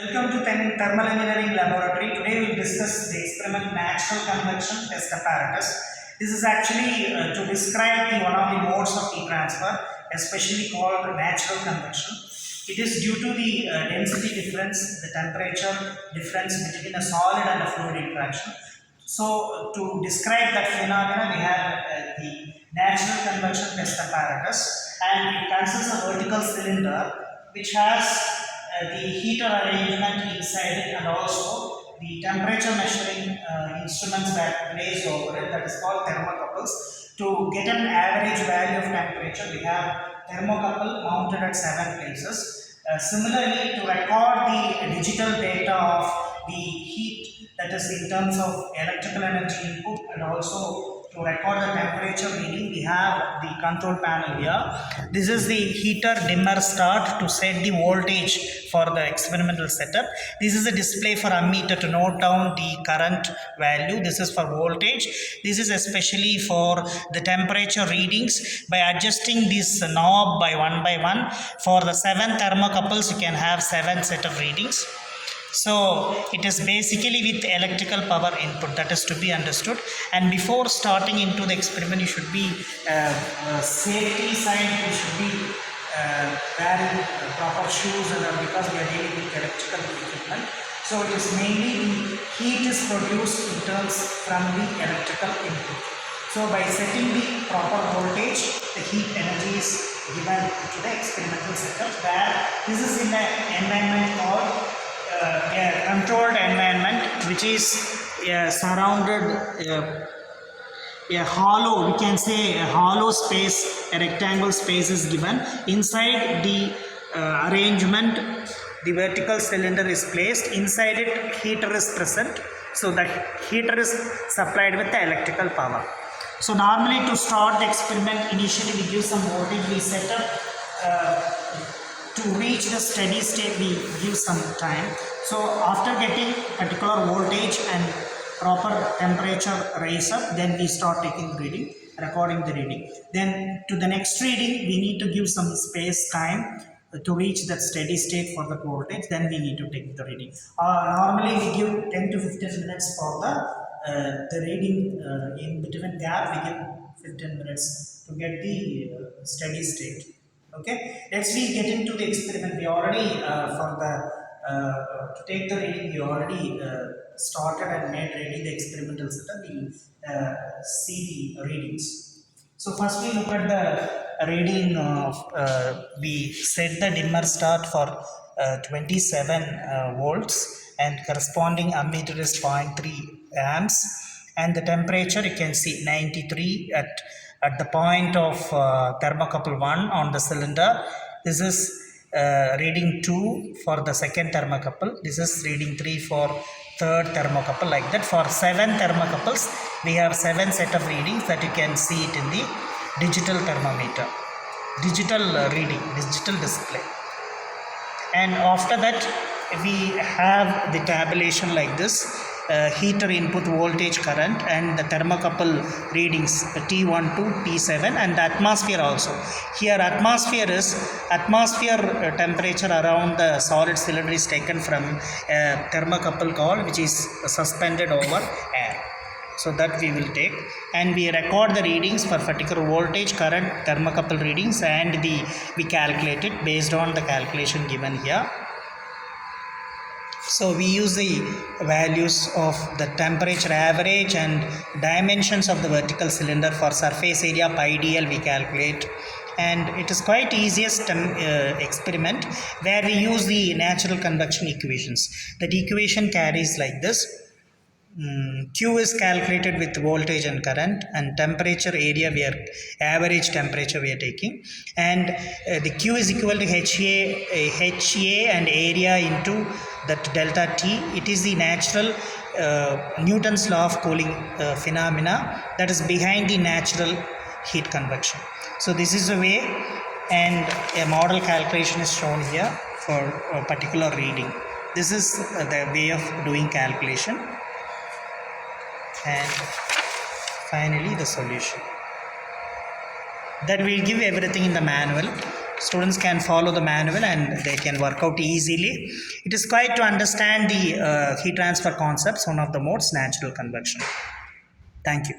Welcome to Thermal Engineering Laboratory. Today we will discuss the experiment natural convection test apparatus. This is actually to describe one of the modes of heat transfer, especially called natural convection. It is due to the density difference, the temperature difference between a solid and a fluid interaction. So to describe that phenomena, we have the natural convection test apparatus, and it consists of a vertical cylinder which has the heater arrangement inside it, and also the temperature measuring instruments that placed over it, that is called thermocouples. To get an average value of temperature, we have thermocouple mounted at 7 places. Similarly, to record the digital data of the heat, that is in terms of electrical energy input, and also to record the temperature reading, we have the control panel here. This is the heater dimmer start to set the voltage for the experimental setup. This is a display for ammeter to note down the current value. This is for voltage. This is especially for the temperature readings. By adjusting this knob by one, for the 7 thermocouples you can have 7 set of readings. So it is basically with electrical power input, that is to be understood. And before starting into the experiment, you should be safety side, you should be wearing proper shoes, and because we are dealing with electrical equipment. So it is mainly the heat is produced in terms from the electrical input. So by setting the proper voltage, the heat energy is given to the experimental setup, where this is in an environment called a controlled environment, which is surrounded a hollow, we can say a hollow space, a rectangle space is given. Inside the arrangement, the vertical cylinder is placed. Inside it, heater is present. So the heater is supplied with the electrical power. So normally to start the experiment, initially we give some voltage, we set up to reach the steady state, we give some time. So after getting particular voltage and proper temperature raise up, then we start taking reading, recording the reading. Then to the next reading, we need to give some space time to reach that steady state for the voltage. Then we need to take the reading. Normally we give 10 to 15 minutes for the reading. In between gap, we give 15 minutes to get the steady state. Okay, let's we get into the experiment. We already for the to take the reading, we already started and made ready the experimental setup. We'll see the readings. So first we look at the reading of we set the dimmer start for 27 volts, and corresponding ammeter is 0.3 amps, and the temperature you can see 93 at the point of thermocouple 1 on the cylinder. This is reading 2 for the second thermocouple. This is reading 3 for third thermocouple, like that. For 7 thermocouples, we have 7 set of readings that you can see it in the digital thermometer, digital reading, digital display. And after that, we have the tabulation like this. Heater input voltage current and the thermocouple readings T1 to T7, and the atmosphere also. Here atmosphere temperature around the solid cylinder is taken from a thermocouple coil which is suspended over air. So that we will take, and we record the readings for particular voltage, current, thermocouple readings, and we calculate it based on the calculation given here. So we use the values of the temperature average and dimensions of the vertical cylinder. For surface area pi dl we calculate, and it is quite easiest experiment where we use the natural convection equations. That equation carries like this. Q is calculated with voltage and current, and temperature area we are average temperature we are taking, and the Q is equal to HA and area into that delta T. It is the natural Newton's law of cooling phenomena that is behind the natural heat convection. So this is a way, and a model calculation is shown here for a particular reading. This is the way of doing calculation. And finally the solution. That will give everything in the manual. students can follow the manual and they can work out easily. It is quite to understand the heat transfer concepts, one of the modes, natural convection. Thank you.